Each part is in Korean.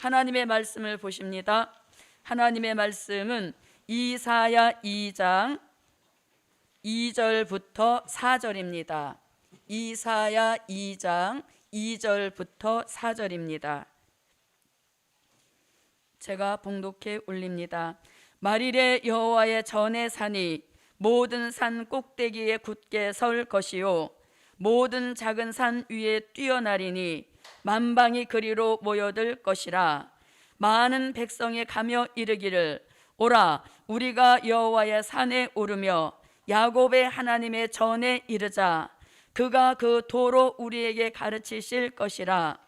하나님의 말씀을 보십니다. 하나님의 말씀은 이사야 2장 2절부터 4절입니다. 이사야 2장 2절부터 4절입니다. 제가 봉독해 올립니다. 말일에 여호와의 전의 산이 모든 산 꼭대기에 굳게 설 것이요 모든 작은 산 위에 뛰어나리니 만방이 그리로 모여들 것이라. 많은 백성이 가며 이르기를 오라 우리가 여호와의 산에 오르며 야곱의 하나님의 전에 이르자. 그가 그 도로 우리에게 가르치실 것이라.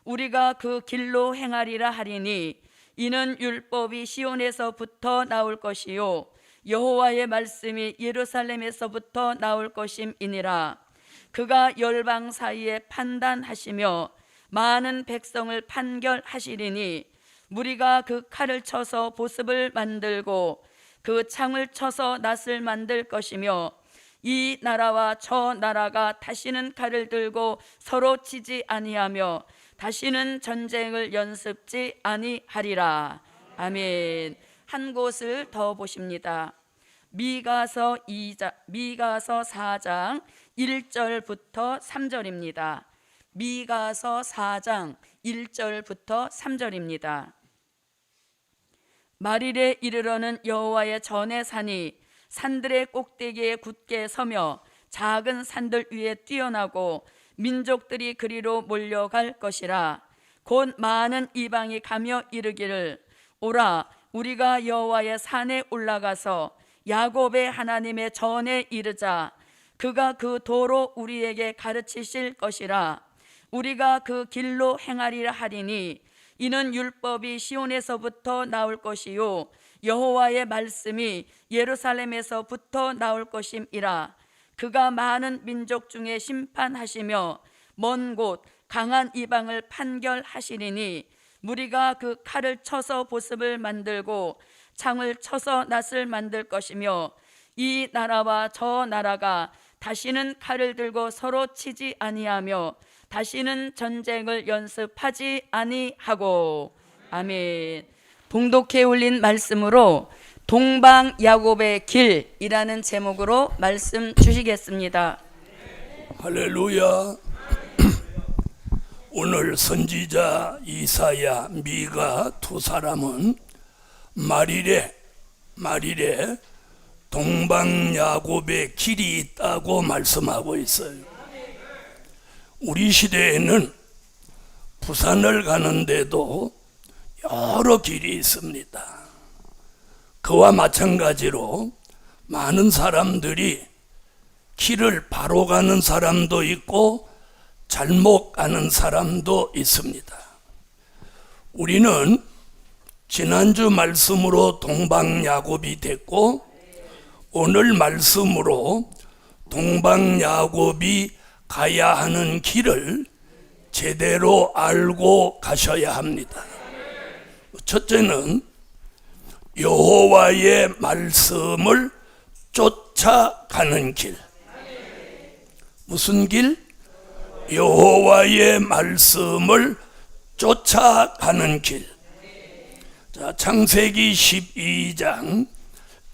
우리가 그 길로 행하리라 하리니 이는 율법이 시온에서부터 나올 것이요 여호와의 말씀이 예루살렘에서부터 나올 것임이니라. 그가 열방 사이에 판단하시며 많은 백성을 판결하시리니 무리가 그 칼을 쳐서 보습을 만들고 그 창을 쳐서 낫을 만들 것이며 이 나라와 저 나라가 다시는 칼을 들고 서로 치지 아니하며 다시는 전쟁을 연습지 아니하리라. 아멘. 한 곳을 더 보십니다. 미가서 4장 1절부터 3절입니다. 미가서 4장 1절부터 3절입니다. 말일에 이르러는 여호와의 전의 산이 산들의 꼭대기에 굳게 서며 작은 산들 위에 뛰어나고 민족들이 그리로 몰려갈 것이라. 곧 많은 이방이 가며 이르기를 오라 우리가 여호와의 산에 올라가서 야곱의 하나님의 전에 이르자. 그가 그 도로 우리에게 가르치실 것이라. 우리가 그 길로 행하리라 하리니 이는 율법이 시온에서부터 나올 것이요 여호와의 말씀이 예루살렘에서부터 나올 것임이라. 그가 많은 민족 중에 심판하시며 먼 곳 강한 이방을 판결하시리니 무리가 그 칼을 쳐서 보습을 만들고 창을 쳐서 낫을 만들 것이며 이 나라와 저 나라가 다시는 칼을 들고 서로 치지 아니하며 다시는 전쟁을 연습하지 아니하고. 아멘. 봉독해 올린 말씀으로 동방 야곱의 길이라는 제목으로 말씀 주시겠습니다. 할렐루야. 오늘 선지자 이사야, 미가 두 사람은 말일에 동방 야곱의 길이 있다고 말씀하고 있어요. 우리 시대에는 부산을 가는데도 여러 길이 있습니다. 그와 마찬가지로 많은 사람들이 길을 바로 가는 사람도 있고 잘못 가는 사람도 있습니다. 우리는 지난주 말씀으로 동방야곱이 됐고 오늘 말씀으로 동방야곱이 가야 하는 길을 제대로 알고 가셔야 합니다. 첫째는 여호와의 말씀을 쫓아가는 길. 무슨 길? 여호와의 말씀을 쫓아가는 길. 자, 창세기 12장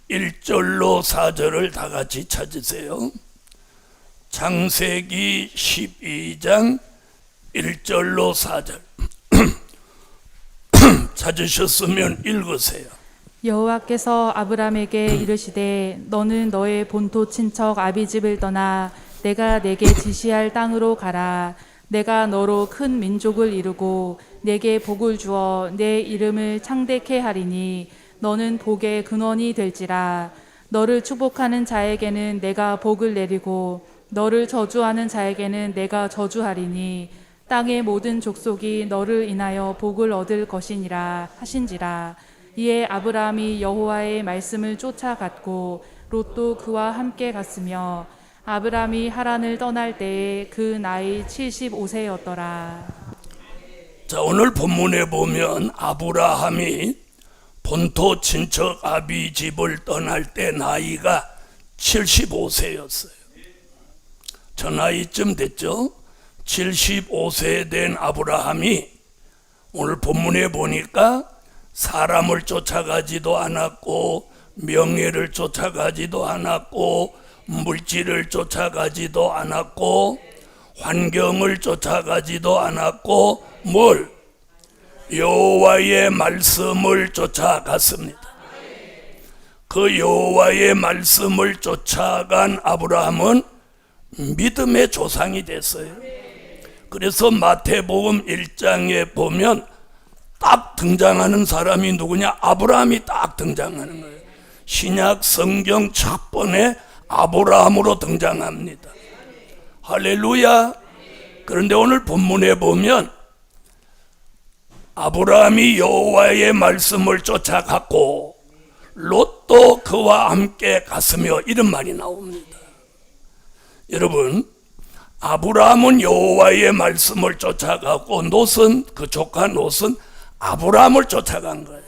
1절로 4절을 다 같이 찾으세요. 창세기 12장 1절로 4절 찾으셨으면 읽으세요. 여호와께서 아브람에게 이르시되 너는 너의 본토 친척 아비집을 떠나 내가 내게 지시할 땅으로 가라. 내가 너로 큰 민족을 이루고 내게 복을 주어 내 이름을 창대케 하리니 너는 복의 근원이 될지라. 너를 축복하는 자에게는 내가 복을 내리고 너를 저주하는 자에게는 내가 저주하리니 땅의 모든 족속이 너를 인하여 복을 얻을 것이니라 하신지라. 이에 아브라함이 여호와의 말씀을 쫓아갔고 롯도 그와 함께 갔으며 아브라함이 하란을 떠날 때에 그 나이 75세였더라. 자, 오늘 본문에 보면 아브라함이 본토 친척 아비 집을 떠날 때 나이가 75세였어요. 저 나이쯤 됐죠. 75세 된 아브라함이 오늘 본문에 보니까 사람을 쫓아가지도 않았고 명예를 쫓아가지도 않았고 물질을 쫓아가지도 않았고 환경을 쫓아가지도 않았고 뭘? 여호와의 말씀을 쫓아갔습니다. 그 여호와의 말씀을 쫓아간 아브라함은 믿음의 조상이 됐어요. 그래서 마태복음 1장에 보면 딱 등장하는 사람이 누구냐? 아브라함이 딱 등장하는 거예요. 신약 성경 첫 번에 아브라함으로 등장합니다. 할렐루야. 그런데 오늘 본문에 보면 아브라함이 여호와의 말씀을 쫓아갔고 롯도 그와 함께 갔으며 이런 말이 나옵니다. 여러분, 아브라함은 여호와의 말씀을 쫓아가고 롯은, 그 조카 롯은 아브라함을 쫓아간 거예요.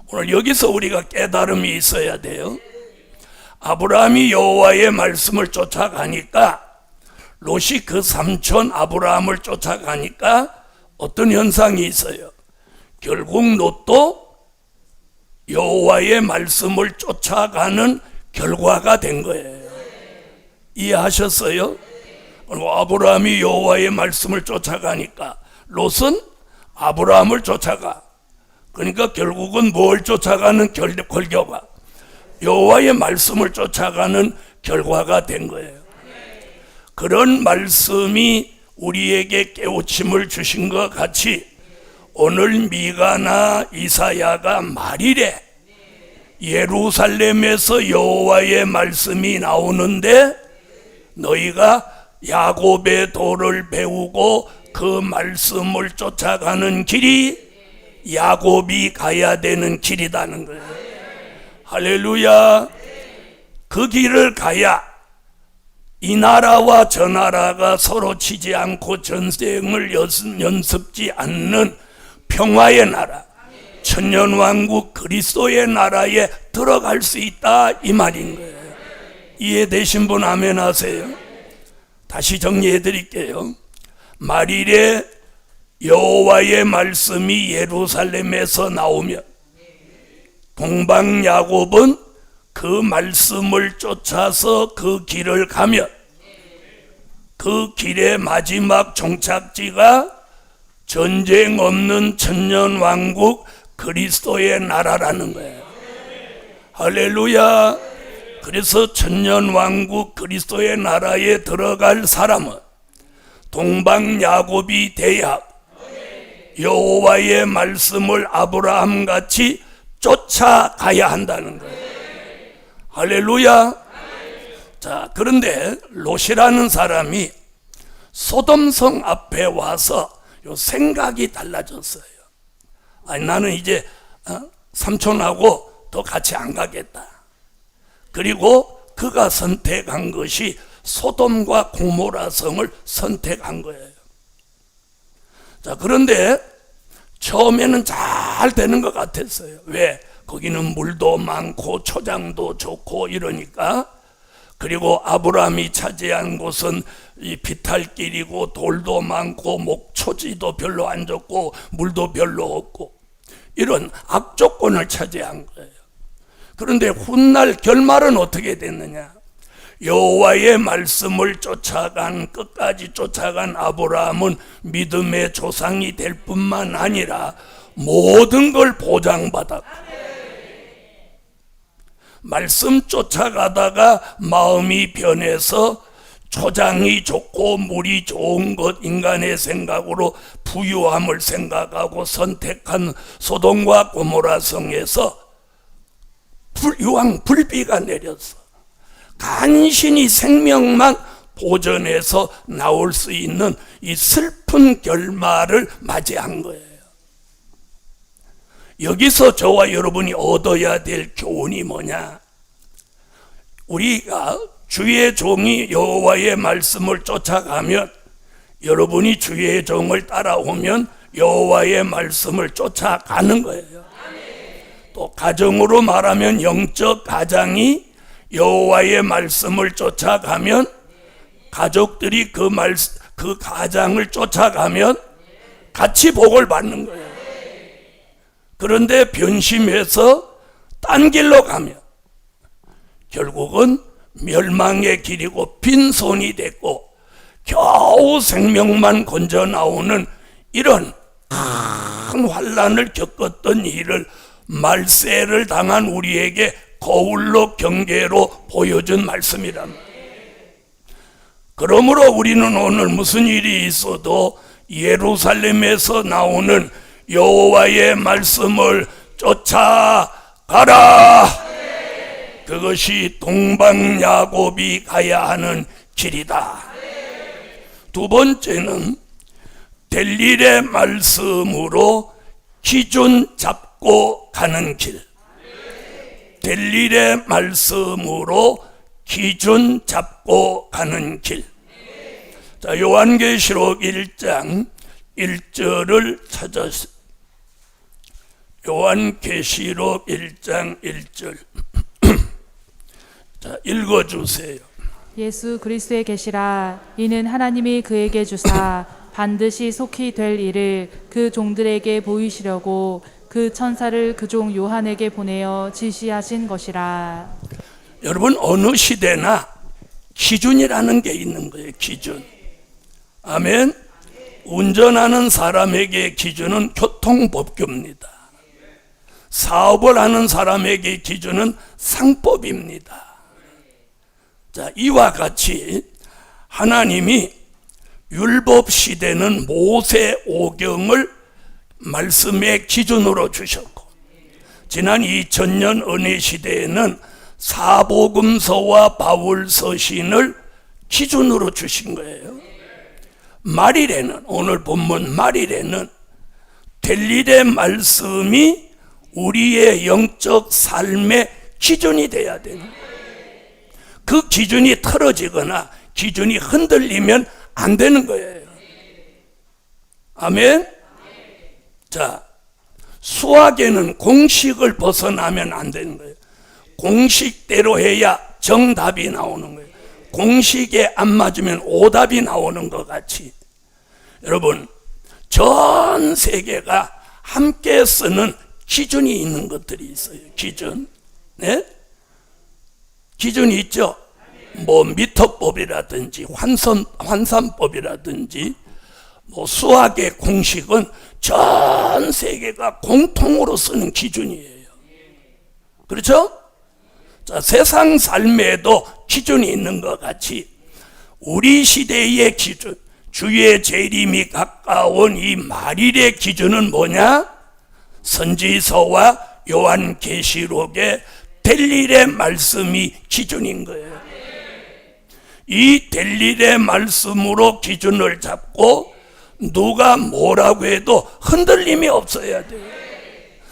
오늘 여기서 우리가 깨달음이 있어야 돼요. 아브라함이 여호와의 말씀을 쫓아가니까 롯이 그 삼촌 아브라함을 쫓아가니까 어떤 현상이 있어요. 결국 롯도 여호와의 말씀을 쫓아가는 결과가 된 거예요. 이해하셨어요? 아브라함이 여호와의 말씀을 쫓아가니까 롯은 아브라함을 쫓아가. 그러니까 결국은 뭘 쫓아가는 결과가? 여호와의 말씀을 쫓아가는 결과가 된 거예요. 그런 말씀이 우리에게 깨우침을 주신 것 같이 오늘 미가나 이사야가 말일에 예루살렘에서 여호와의 말씀이 나오는데 너희가 야곱의 도를 배우고 그 말씀을 쫓아가는 길이 야곱이 가야 되는 길이라는 거예요. 할렐루야. 그 길을 가야 이 나라와 저 나라가 서로 치지 않고 전쟁을 연습지 않는 평화의 나라, 천년왕국 그리스도의 나라에 들어갈 수 있다 이 말인 거예요. 이해되신 분 아멘 하세요. 다시 정리해 드릴게요. 말일에 여호와의 말씀이 예루살렘에서 나오면 동방 야곱은 그 말씀을 쫓아서 그 길을 가면 그 길의 마지막 종착지가 전쟁 없는 천년왕국 그리스도의 나라라는 거예요. 할렐루야. 그래서 천년왕국 그리스도의 나라에 들어갈 사람은 동방 야곱이 돼야 여호와의 말씀을 아브라함같이 쫓아가야 한다는 거예요. 할렐루야. 자, 그런데 롯이라는 사람이 소돔성 앞에 와서 요 생각이 달라졌어요. 아니, 나는 이제 삼촌하고 더 같이 안 가겠다. 그리고 그가 선택한 것이 소돔과 고모라 성을 선택한 거예요. 자, 그런데 처음에는 잘 되는 것 같았어요. 왜? 거기는 물도 많고 초장도 좋고 이러니까. 그리고 아브라함이 차지한 곳은 이 비탈길이고 돌도 많고 목초지도 별로 안 좋고 물도 별로 없고 이런 악조건을 차지한 거예요. 그런데 훗날 결말은 어떻게 됐느냐? 여호와의 말씀을 끝까지 쫓아간 아브라함은 믿음의 조상이 될 뿐만 아니라 모든 걸 보장받았고, 말씀 쫓아가다가 마음이 변해서 초장이 좋고 물이 좋은 것 인간의 생각으로 부유함을 생각하고 선택한 소돔과 고모라 성에서 불비가 내렸어. 간신히 생명만 보존해서 나올 수 있는 이 슬픈 결말을 맞이한 거예요. 여기서 저와 여러분이 얻어야 될 교훈이 뭐냐? 우리가 주의 종이 여호와의 말씀을 쫓아가면, 여러분이 주의 종을 따라오면 여호와의 말씀을 쫓아가는 거예요. 또 가정으로 말하면 영적 가장이 여호와의 말씀을 쫓아가면, 가족들이 그 가장을 쫓아가면 같이 복을 받는 거예요. 그런데 변심해서 딴 길로 가면 결국은 멸망의 길이고 빈손이 됐고 겨우 생명만 건져 나오는 이런 큰 환난을 겪었던 일을 말세를 당한 우리에게 거울로 경계로 보여준 말씀이랍니다. 그러므로 우리는 오늘 무슨 일이 있어도 예루살렘에서 나오는 여호와의 말씀을 쫓아가라. 그것이 동방야곱이 가야 하는 길이다. 두 번째는 될 일의 말씀으로 기준 잡고 가는 길. 될 일의 말씀으로 기준 잡고 가는 길. 자, 요한계시록 1장 1절을 찾아서 요한계시록 1장 1절 자, 읽어주세요. 예수 그리스도의 계시라. 이는 하나님이 그에게 주사 반드시 속히 될 일을 그 종들에게 보이시려고 그 천사를 그 종 요한에게 보내어 지시하신 것이라. 여러분, 어느 시대나 기준이라는 게 있는 거예요. 기준. 아멘. 운전하는 사람에게 기준은 교통법규입니다. 사업을 하는 사람에게 기준은 상법입니다. 자, 이와 같이 하나님이 율법 시대는 모세 오경을 말씀의 기준으로 주셨고, 지난 2000년 은혜 시대에는 사복음서와 바울 서신을 기준으로 주신 거예요. 말일에는, 오늘 본문 말일에는 될 일의 말씀이 우리의 영적 삶의 기준이 돼야 되는 거예요. 그 기준이 틀어지거나 기준이 흔들리면 안 되는 거예요. 아멘. 자, 수학에는 공식을 벗어나면 안 되는 거예요. 공식대로 해야 정답이 나오는 거예요. 공식에 안 맞으면 오답이 나오는 것 같이, 여러분, 전 세계가 함께 쓰는 기준이 있는 것들이 있어요. 기준. 네? 기준이 있죠. 뭐 미터법이라든지 환산법이라든지 뭐 수학의 공식은 전 세계가 공통으로 쓰는 기준이에요. 그렇죠? 자, 세상 삶에도 기준이 있는 것 같이 우리 시대의 기준, 주의 재림이 가까운 이 말일의 기준은 뭐냐? 선지서와 요한계시록의 될 일의 말씀이 기준인 거예요. 이 될 일의 말씀으로 기준을 잡고 누가 뭐라고 해도 흔들림이 없어야 돼요.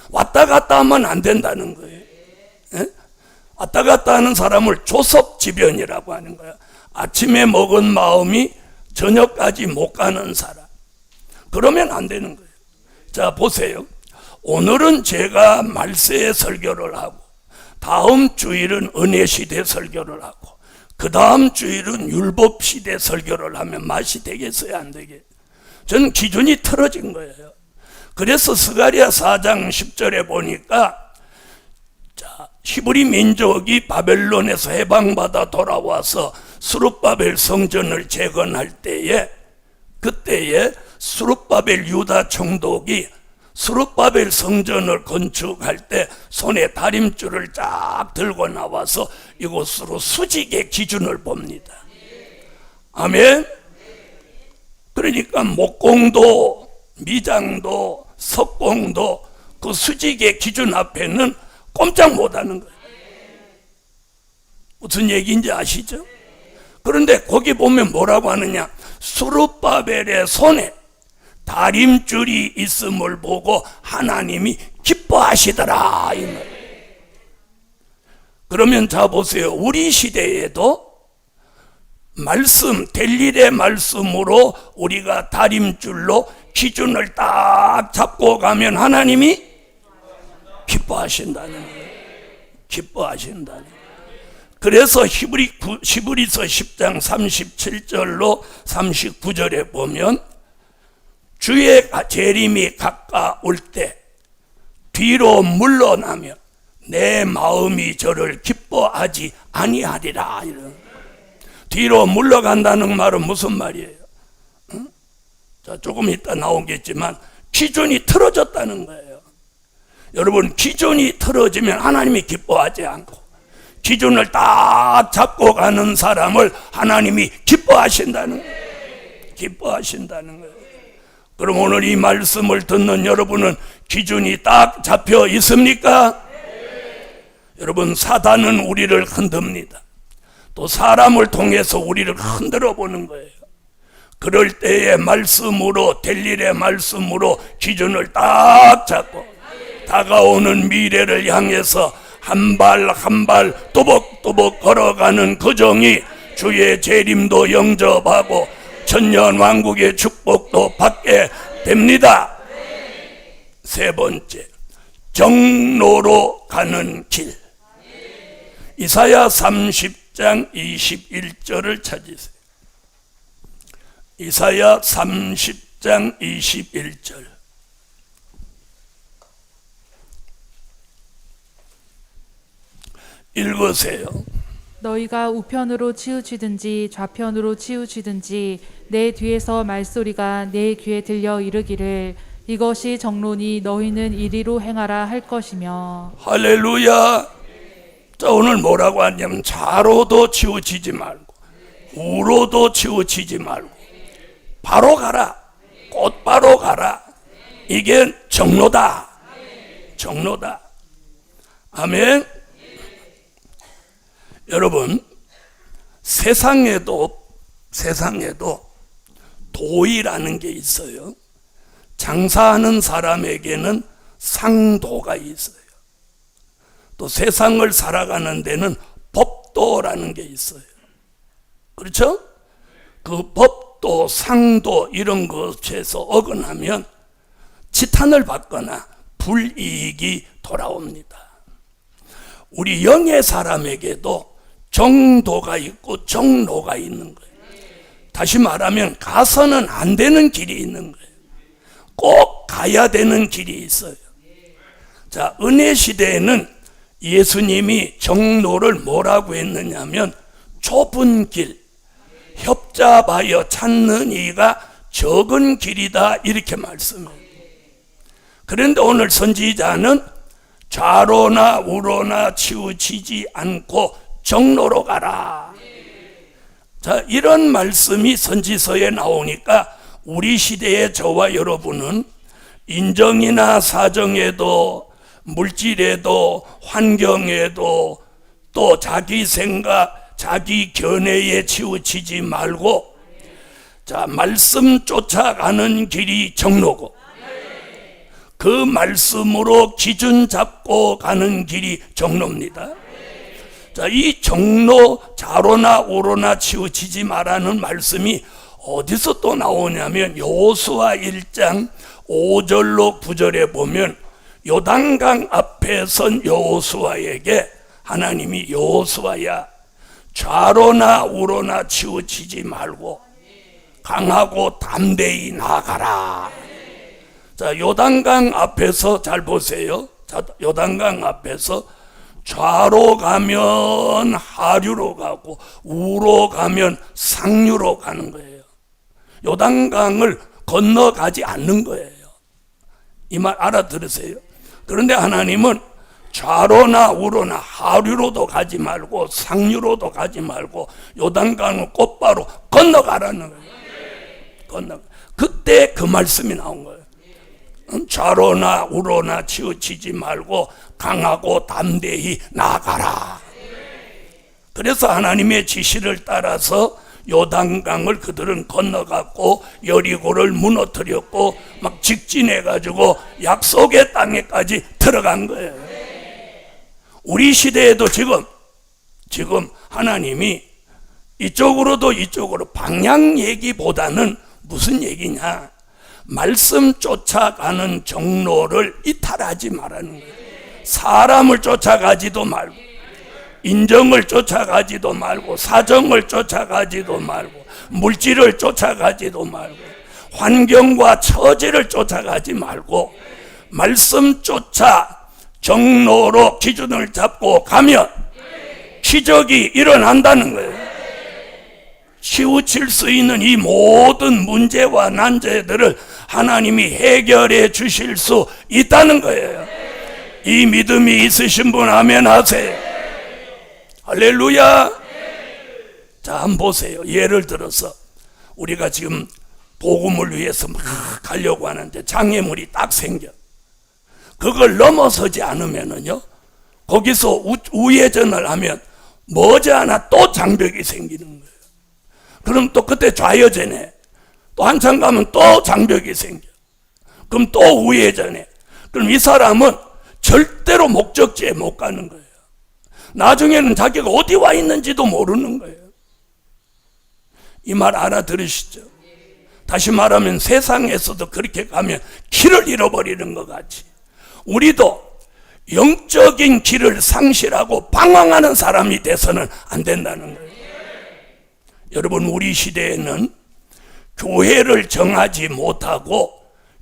왔다 갔다 하면 안 된다는 거예요. 예? 왔다 갔다 하는 사람을 조석지변이라고 하는 거야. 아침에 먹은 마음이 저녁까지 못 가는 사람. 그러면 안 되는 거예요. 자, 보세요. 오늘은 제가 말세의 설교를 하고, 다음 주일은 은혜시대 설교를 하고, 그 다음 주일은 율법시대 설교를 하면 맛이 되겠어요, 안 되겠어요? 전 기준이 틀어진 거예요. 그래서 스가랴 4장 10절에 보니까, 자, 히브리 민족이 바벨론에서 해방받아 돌아와서 스룹바벨 성전을 재건할 때에, 그때에 스룹바벨 유다 총독이 스룹바벨 성전을 건축할 때 손에 다림줄을 쫙 들고 나와서 이곳으로 수직의 기준을 봅니다. 아멘. 그러니까 목공도 미장도 석공도 그 수직의 기준 앞에는 꼼짝 못하는 거예요. 무슨 얘기인지 아시죠? 그런데 거기 보면 뭐라고 하느냐? 스룹바벨의 손에 다림줄이 있음을 보고 하나님이 기뻐하시더라, 이 말. 그러면 자 보세요. 우리 시대에도 말씀, 될 일의 말씀으로 우리가 다림줄로 기준을 딱 잡고 가면 하나님이 기뻐하신다는 거예요. 기뻐하신다는 거예요. 그래서 히브리서 10장 37절로 39절에 보면 주의 재림이 가까울 때 뒤로 물러나면 내 마음이 저를 기뻐하지 아니하리라. 이런. 뒤로 물러간다는 말은 무슨 말이에요? 응? 자, 조금 이따 나오겠지만 기준이 틀어졌다는 거예요. 여러분, 기준이 틀어지면 하나님이 기뻐하지 않고, 기준을 딱 잡고 가는 사람을 하나님이 기뻐하신다는 거예요. 기뻐하신다는 거예요. 그럼 오늘 이 말씀을 듣는 여러분은 기준이 딱 잡혀 있습니까? 여러분, 사단은 우리를 흔듭니다. 또 사람을 통해서 우리를 흔들어 보는 거예요. 그럴 때의 말씀으로, 될 일의 말씀으로 기준을 딱 잡고 다가오는 미래를 향해서 한 발 한 발 또박또박 걸어가는 그 정이 주의 재림도 영접하고 천년 왕국의 축복도 받게 됩니다. 세 번째, 정로로 가는 길. 이사야 30장 21절을 찾으세요. 이사야 30장 21절. 읽으세요. 너희가 우편으로 치우치든지 좌편으로 치우치든지 내 뒤에서 말소리가 내 귀에 들려 이르기를 이것이 정로니 너희는 이리로 행하라 할 것이며. 할렐루야. 자, 오늘 뭐라고 하냐면 좌로도 치우치지 말고 우로도 치우치지 말고 바로 가라. 곧바로 가라. 이게 정로다. 정로다. 아멘. 여러분, 세상에도 도이라는 게 있어요. 장사하는 사람에게는 상도가 있어요. 또 세상을 살아가는 데는 법도라는 게 있어요. 그렇죠? 그 법도, 상도 이런 것에서 어긋나면 지탄을 받거나 불이익이 돌아옵니다. 우리 영의 사람에게도 정도가 있고 정로가 있는 거예요. 다시 말하면 가서는 안 되는 길이 있는 거예요. 꼭 가야 되는 길이 있어요. 자, 은혜 시대에는 예수님이 정로를 뭐라고 했느냐면 좁은 길, 협잡하여 찾는 이가 적은 길이다 이렇게 말씀해요. 그런데 오늘 선지자는 좌로나 우로나 치우치지 않고 정로로 가라. 자, 이런 말씀이 선지서에 나오니까 우리 시대의 저와 여러분은 인정이나 사정에도 물질에도 환경에도 또 자기 생각, 자기 견해에 치우치지 말고 자, 말씀 쫓아가는 길이 정로고 그 말씀으로 기준 잡고 가는 길이 정로입니다. 자, 이 정로 좌로나 우로나 치우치지 말라는 말씀이 어디서 또 나오냐면 여호수아 1장 5절로 9절에 보면 요단강 앞에 선 여호수아에게 하나님이 여호수아야 좌로나 우로나 치우치지 말고 강하고 담대히 나아가라. 자, 요단강 앞에서 잘 보세요. 자, 요단강 앞에서 좌로 가면 하류로 가고 우로 가면 상류로 가는 거예요. 요단강을 건너가지 않는 거예요. 이 말 알아들으세요? 그런데 하나님은 좌로나 우로나 하류로도 가지 말고 상류로도 가지 말고 요단강을 곧바로 건너가라는 거예요. 그때 그 말씀이 나온 거예요. 좌로나 우로나 치우치지 말고 강하고 담대히 나아가라. 그래서 하나님의 지시를 따라서 요단강을 그들은 건너갔고 여리고를 무너뜨렸고 막 직진해가지고 약속의 땅에까지 들어간 거예요. 우리 시대에도 지금 하나님이 이쪽으로도 이쪽으로 방향 얘기보다는 무슨 얘기냐? 말씀 쫓아가는 정로를 이탈하지 말라는 거예요. 사람을 쫓아가지도 말고 인정을 쫓아가지도 말고 사정을 쫓아가지도 말고 물질을 쫓아가지도 말고 환경과 처지를 쫓아가지 말고 말씀 쫓아 정로로 기준을 잡고 가면 기적이 일어난다는 거예요. 치우칠 수 있는 이 모든 문제와 난제들을 하나님이 해결해 주실 수 있다는 거예요. 이 믿음이 있으신 분 아멘 하세요. 할렐루야. 자, 한번 보세요. 예를 들어서 우리가 지금 복음을 위해서 막 가려고 하는데 장애물이 딱 생겨. 그걸 넘어서지 않으면은요, 거기서 우회전을 하면 머지않아 또 장벽이 생기는 거예요. 그럼 또 그때 좌회전해. 또 한참 가면 또 장벽이 생겨. 그럼 또 우회전해. 그럼 이 사람은 절대로 목적지에 못 가는 거예요. 나중에는 자기가 어디 와 있는지도 모르는 거예요. 이 말 알아들으시죠? 다시 말하면 세상에서도 그렇게 가면 길을 잃어버리는 것 같이 우리도 영적인 길을 상실하고 방황하는 사람이 돼서는 안 된다는 거예요. 여러분, 우리 시대에는 교회를 정하지 못하고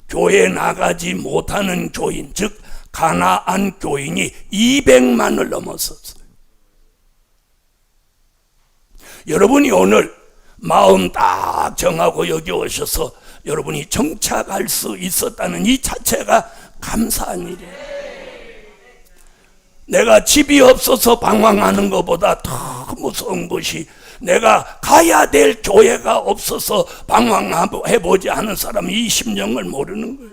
교회 나가지 못하는 교인, 즉 가나안 교인이 200만을 넘었었어요. 여러분이 오늘 마음 딱 정하고 여기 오셔서 여러분이 정착할 수 있었다는 이 자체가 감사한 일이에요. 내가 집이 없어서 방황하는 것보다 더 무서운 것이 내가 가야 될 교회가 없어서 방황해보지 않은 사람이 이 심령을 모르는 거예요.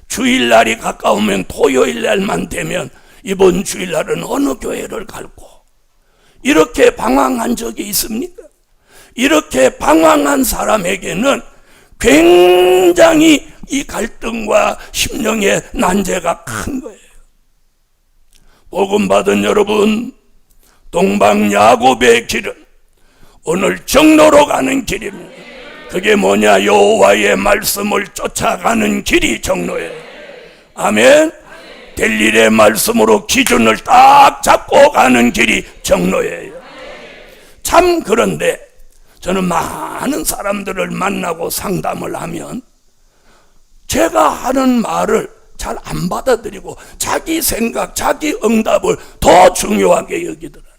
주일날이 가까우면 토요일날만 되면 이번 주일날은 어느 교회를 갈고, 이렇게 방황한 적이 있습니까? 이렇게 방황한 사람에게는 굉장히 이 갈등과 심령의 난제가 큰 거예요. 복음 받은 여러분, 동방야곱의 길은 오늘 정로로 가는 길입니다. 그게 뭐냐? 여호와의 말씀을 쫓아가는 길이 정로예요. 아멘. 될 일의 말씀으로 기준을 딱 잡고 가는 길이 정로예요. 참, 그런데 저는 많은 사람들을 만나고 상담을 하면 제가 하는 말을 잘 안 받아들이고 자기 생각, 자기 응답을 더 중요하게 여기더라고요.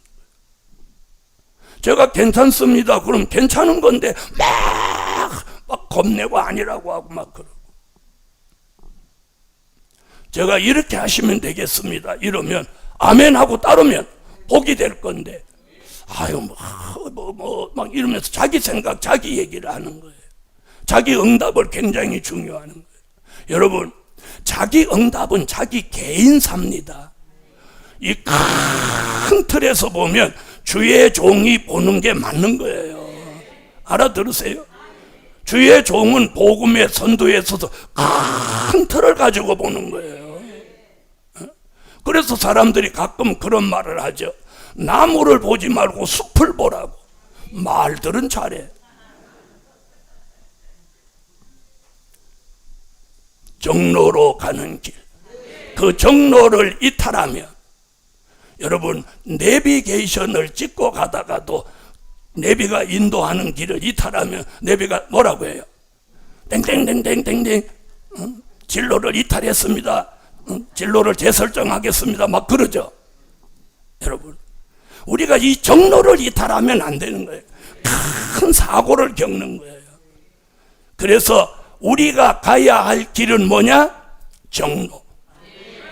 제가 괜찮습니다. 그럼 괜찮은 건데 막 겁내고 아니라고 하고 막 그러고, 제가 이렇게 하시면 되겠습니다 이러면 아멘 하고 따르면 복이 될 건데, 아유 막 이러면서 자기 생각, 자기 얘기를 하는 거예요. 자기 응답을 굉장히 중요하는 거예요. 여러분, 자기 응답은 자기 개인사입니다. 이 큰 틀에서 보면 주의 종이 보는 게 맞는 거예요. 알아들으세요? 주의 종은 복음의 선도에 있어서 큰 틀을 가지고 보는 거예요. 그래서 사람들이 가끔 그런 말을 하죠. 나무를 보지 말고 숲을 보라고. 말들은 잘해. 정로로 가는 길, 그 정로를 이탈하면, 여러분, 내비게이션을 찍고 가다가도 내비가 인도하는 길을 이탈하면 내비가 뭐라고 해요? 땡땡땡땡땡땡, 진로를 이탈했습니다, 진로를 재설정하겠습니다, 막 그러죠. 여러분, 우리가 이 정로를 이탈하면 안 되는 거예요. 큰 사고를 겪는 거예요. 그래서 우리가 가야 할 길은 뭐냐? 정로.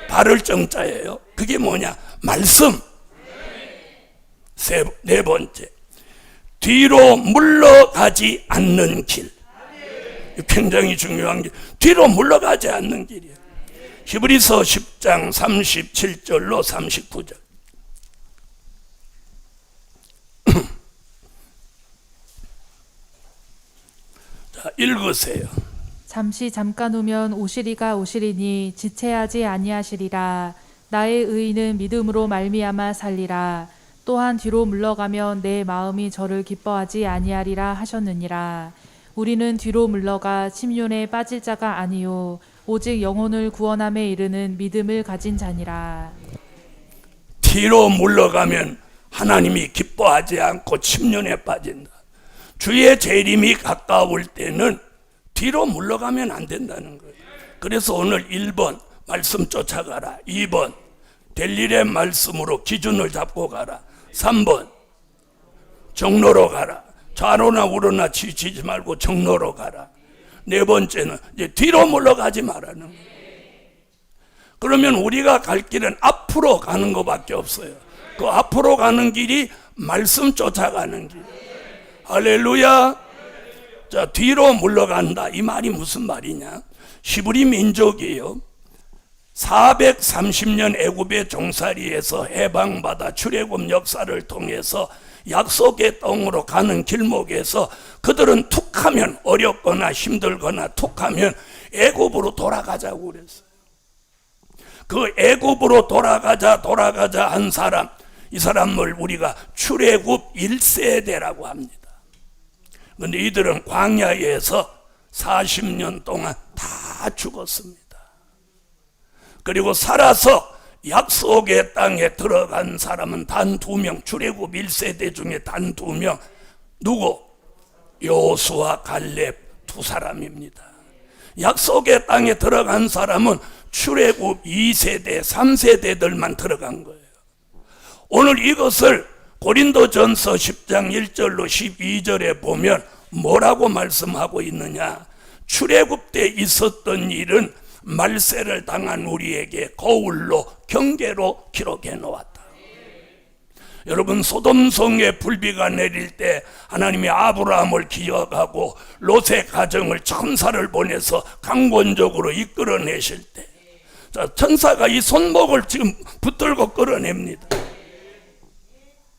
바를 정자예요. 그게 뭐냐? 말씀. 네 번째, 뒤로 물러가지 않는 길. 굉장히 중요한 길. 뒤로 물러가지 않는 길이에요. 히브리서 10장 37절로 39절. 자, 읽으세요. 잠깐 후면 오시리가 오시리니 지체하지 아니하시리라. 나의 의인은 믿음으로 말미암아 살리라. 또한 뒤로 물러가면 내 마음이 저를 기뻐하지 아니하리라 하셨느니라. 우리는 뒤로 물러가 침륜에 빠질 자가 아니요 오직 영혼을 구원함에 이르는 믿음을 가진 자니라. 뒤로 물러가면 하나님이 기뻐하지 않고 침륜에 빠진다. 주의 재림이 가까울 때는 뒤로 물러가면 안 된다는 거예요. 그래서 오늘 1번 말씀 쫓아가라, 2번 될 일의 말씀으로 기준을 잡고 가라, 3번 정로로 가라. 좌로나 우로나 치우치지 말고 정로로 가라. 네 번째는 이제 뒤로 물러가지 말라는 거예요. 그러면 우리가 갈 길은 앞으로 가는 것밖에 없어요. 그 앞으로 가는 길이 말씀 쫓아가는 길. 할렐루야. 자, 뒤로 물러간다. 이 말이 무슨 말이냐? 히브리 민족이에요. 430년 애굽의 종살이에서 해방받아 출애굽 역사를 통해서 약속의 땅으로 가는 길목에서 그들은 툭하면 어렵거나 힘들거나 툭하면 애굽으로 돌아가자고 그랬어요. 그 애굽으로 돌아가자 한 사람, 이 사람을 우리가 출애굽 1세대라고 합니다. 그런데 이들은 광야에서 40년 동안 다 죽었습니다. 그리고 살아서 약속의 땅에 들어간 사람은 단 2명, 출애굽 1세대 중에 단 2명. 누구? 여호수아, 갈렙 두 사람입니다. 약속의 땅에 들어간 사람은 출애굽 2세대, 3세대들만 들어간 거예요. 오늘 이것을 고린도전서 10장 1절로 12절에 보면 뭐라고 말씀하고 있느냐? 출애굽 때 있었던 일은 말세를 당한 우리에게 거울로 경계로 기록해 놓았다. 여러분, 소돔성에 불비가 내릴 때 하나님이 아브라함을 기억하고 롯의 가정을 천사를 보내서 강권적으로 이끌어내실 때, 자, 천사가 이 손목을 지금 붙들고 끌어냅니다.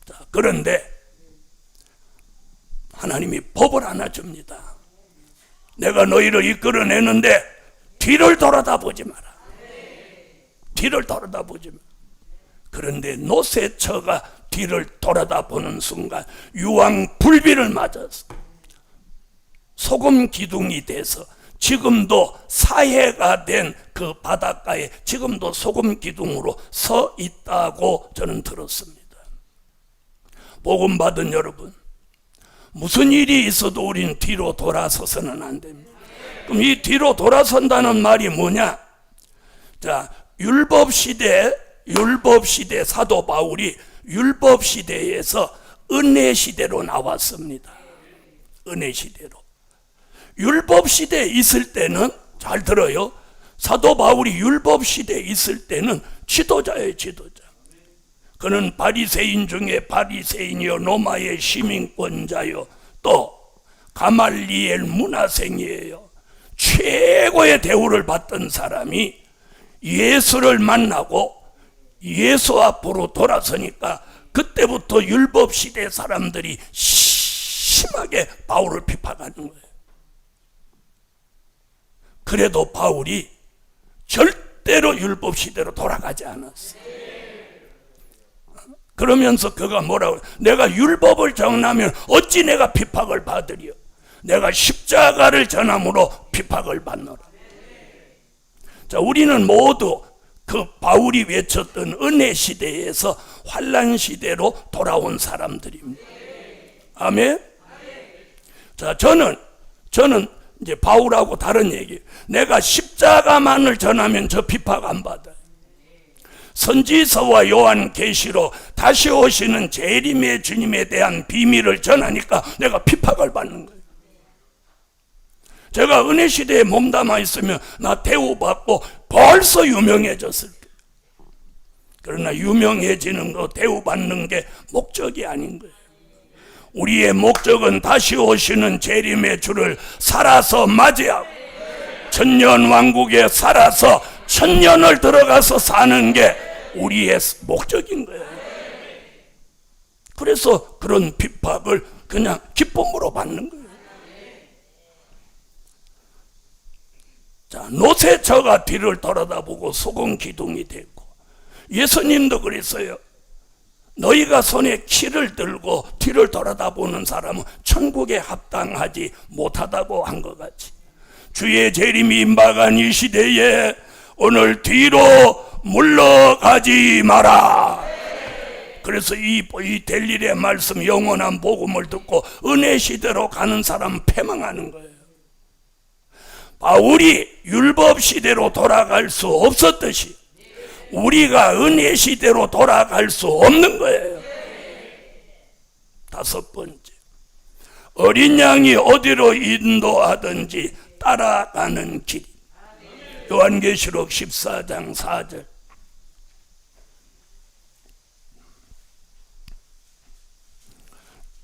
자, 그런데 하나님이 법을 하나 줍니다. 내가 너희를 이끌어내는데 뒤를 돌아다보지 마라. 뒤를 돌아다보지 마라. 그런데 노새처가 뒤를 돌아다보는 순간 유황 불비를 맞았어. 소금 기둥이 돼서 지금도 사해가 된 그 바닷가에 지금도 소금 기둥으로 서 있다고 저는 들었습니다. 복음 받은 여러분, 무슨 일이 있어도 우린 뒤로 돌아서서는 안 됩니다. 그럼 이 뒤로 돌아선다는 말이 뭐냐? 자, 율법시대 사도 바울이 율법시대에서 은혜시대로 나왔습니다. 은혜시대로. 율법시대에 있을 때는, 잘 들어요, 사도 바울이 율법시대에 있을 때는 지도자예요, 지도자. 그는 바리새인 중에 바리새인이요, 로마의 시민권자요, 또 가말리엘 문화생이에요. 최고의 대우를 받던 사람이 예수를 만나고 예수 앞으로 돌아서니까 그때부터 율법시대 사람들이 심하게 바울을 비판하는 거예요. 그래도 바울이 절대로 율법시대로 돌아가지 않았어요. 그러면서 그가 뭐라고, 내가 율법을 전하면 어찌 내가 핍박을 받으리요? 내가 십자가를 전함으로 핍박을 받노라. 자, 우리는 모두 그 바울이 외쳤던 은혜 시대에서 환난 시대로 돌아온 사람들입니다. 아멘. 자, 저는 이제 바울하고 다른 얘기예요. 내가 십자가만을 전하면 저 핍박 안 받아요. 선지서와 요한계시로 다시 오시는 재림의 주님에 대한 비밀을 전하니까 내가 핍박을 받는 거예요. 제가 은혜 시대에 몸담아 있으면 나 대우받고 벌써 유명해졌을 거예요. 그러나 유명해지는 거, 대우받는 게 목적이 아닌 거예요. 우리의 목적은 다시 오시는 재림의 주를 살아서 맞이하고 천년왕국에 살아서 천년을 들어가서 사는 게 우리의 목적인 거예요. 그래서 그런 핍박을 그냥 기쁨으로 받는 거예요. 자, 노새처가 뒤를 돌아다보고 소금 기둥이 됐고, 예수님도 그랬어요. 너희가 손에 키를 들고 뒤를 돌아다보는 사람은 천국에 합당하지 못하다고 한 것 같이, 주의 재림이 임박한 이 시대에 오늘 뒤로 물러가지 마라. 그래서 이 될 일의 말씀, 영원한 복음을 듣고 은혜 시대로 가는 사람 패망하는 거예요. 바울이 율법 시대로 돌아갈 수 없었듯이 우리가 은혜 시대로 돌아갈 수 없는 거예요. 다섯 번째, 어린 양이 어디로 인도하든지 따라가는 길. 요한계시록 14장 4절.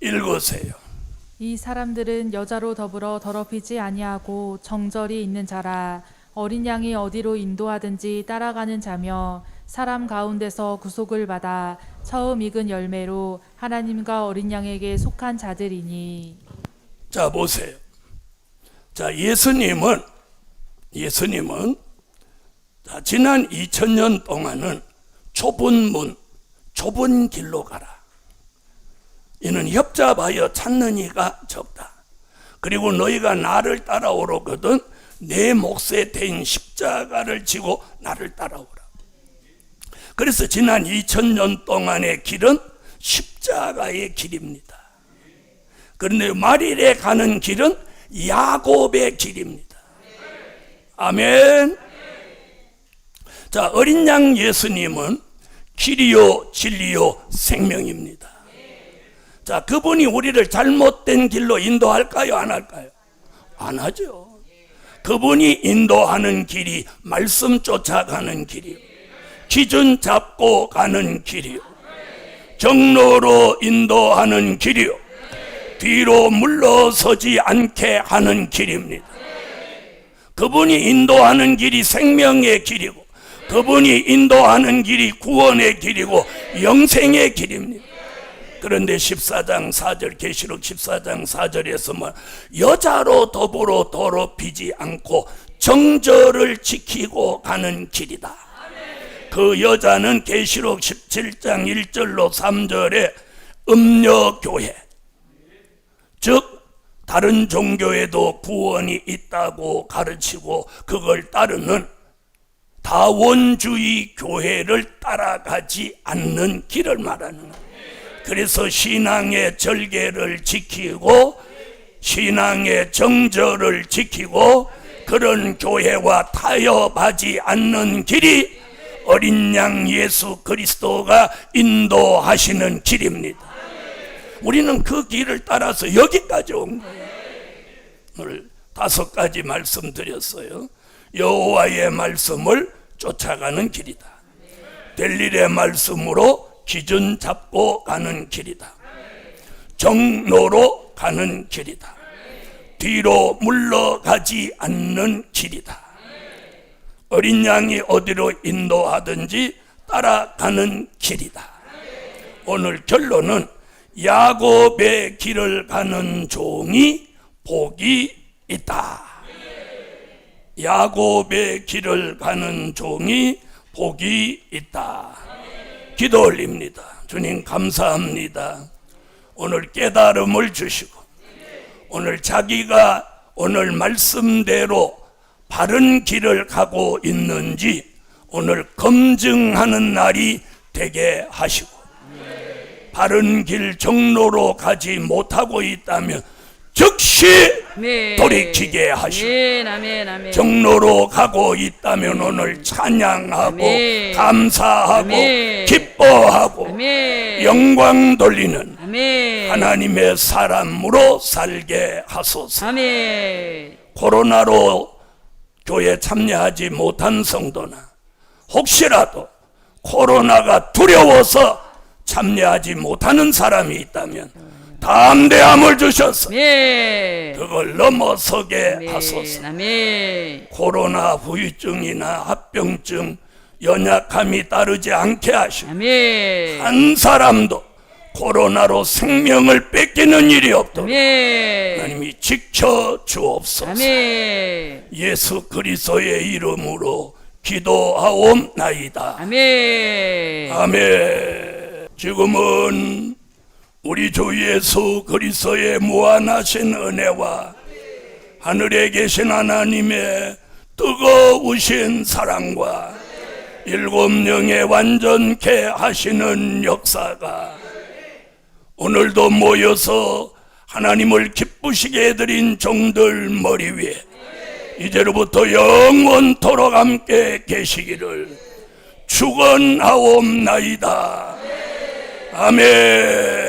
읽으세요. 이 사람들은 여자로 더불어 더럽히지 아니하고 정절이 있는 자라. 어린 양이 어디로 인도하든지 따라가는 자며 사람 가운데서 구속을 받아 처음 익은 열매로 하나님과 어린 양에게 속한 자들이니. 자, 보세요. 자, 예수님은 자, 지난 2000년 동안은 좁은 문, 좁은 길로 가라. 이는 협잡하여 찾는 이가 적다. 그리고 너희가 나를 따라오려거든 내 몫에 대인 십자가를 지고 나를 따라오라. 그래서 지난 2000년 동안의 길은 십자가의 길입니다. 그런데 말일에 가는 길은 야곱의 길입니다. 아멘. 자, 어린 양 예수님은 길이요 진리요 생명입니다. 자, 그분이 우리를 잘못된 길로 인도할까요? 안 할까요? 안 하죠. 그분이 인도하는 길이 말씀 쫓아가는 길이요, 기준 잡고 가는 길이요, 경로로 인도하는 길이요, 뒤로 물러서지 않게 하는 길입니다. 그분이 인도하는 길이 생명의 길이고, 그분이 인도하는 길이 구원의 길이고 영생의 길입니다. 그런데 14장 4절, 계시록 14장 4절에서 뭐 여자로 더불어 더럽히지 않고 정절을 지키고 가는 길이다. 그 여자는 계시록 17장 1절로 3절에 음녀교회, 즉 다른 종교에도 구원이 있다고 가르치고 그걸 따르는 다원주의 교회를 따라가지 않는 길을 말하는 거예요. 그래서 신앙의 절개를 지키고 신앙의 정절을 지키고 그런 교회와 타협하지 않는 길이 어린 양 예수 그리스도가 인도하시는 길입니다. 우리는 그 길을 따라서 여기까지 온 거예요. 오늘 5가지 말씀드렸어요. 여호와의 말씀을 쫓아가는 길이다. 델릴의 말씀으로 기준 잡고 가는 길이다. 정로로 가는 길이다. 뒤로 물러가지 않는 길이다. 어린 양이 어디로 인도하든지 따라가는 길이다. 오늘 결론은 야곱의 길을 가는 종이 복이 있다. 야곱의 길을 가는 종이 복이 있다. 기도 올립니다. 주님 감사합니다. 오늘 깨달음을 주시고 오늘 자기가 오늘 말씀대로 바른 길을 가고 있는지 오늘 검증하는 날이 되게 하시고 바른 길 정로로 가지 못하고 있다면 즉시 돌이키게 하시고 정로로 가고 있다면 오늘 찬양하고 감사하고 기뻐하고 영광 돌리는 하나님의 사람으로 살게 하소서. 코로나로 교회 참여하지 못한 성도나 혹시라도 코로나가 두려워서 참여하지 못하는 사람이 있다면 담대함을 주셔서 그걸 넘어서게 하소서. 코로나 후유증이나 합병증, 연약함이 따르지 않게 하시고 한 사람도 코로나로 생명을 뺏기는 일이 없도록 하나님이 지켜 주옵소서. 예수 그리스도의 이름으로 기도하옵나이다. 아멘. 지금은 우리 주 예수 그리스도의 무한하신 은혜와 하늘에 계신 하나님의 뜨거우신 사랑과 일곱 영에 완전케 하시는 역사가 오늘도 모여서 하나님을 기쁘시게 해드린 종들 머리 위에 이제로부터 영원토록 함께 계시기를 축원하옵나이다. 아멘.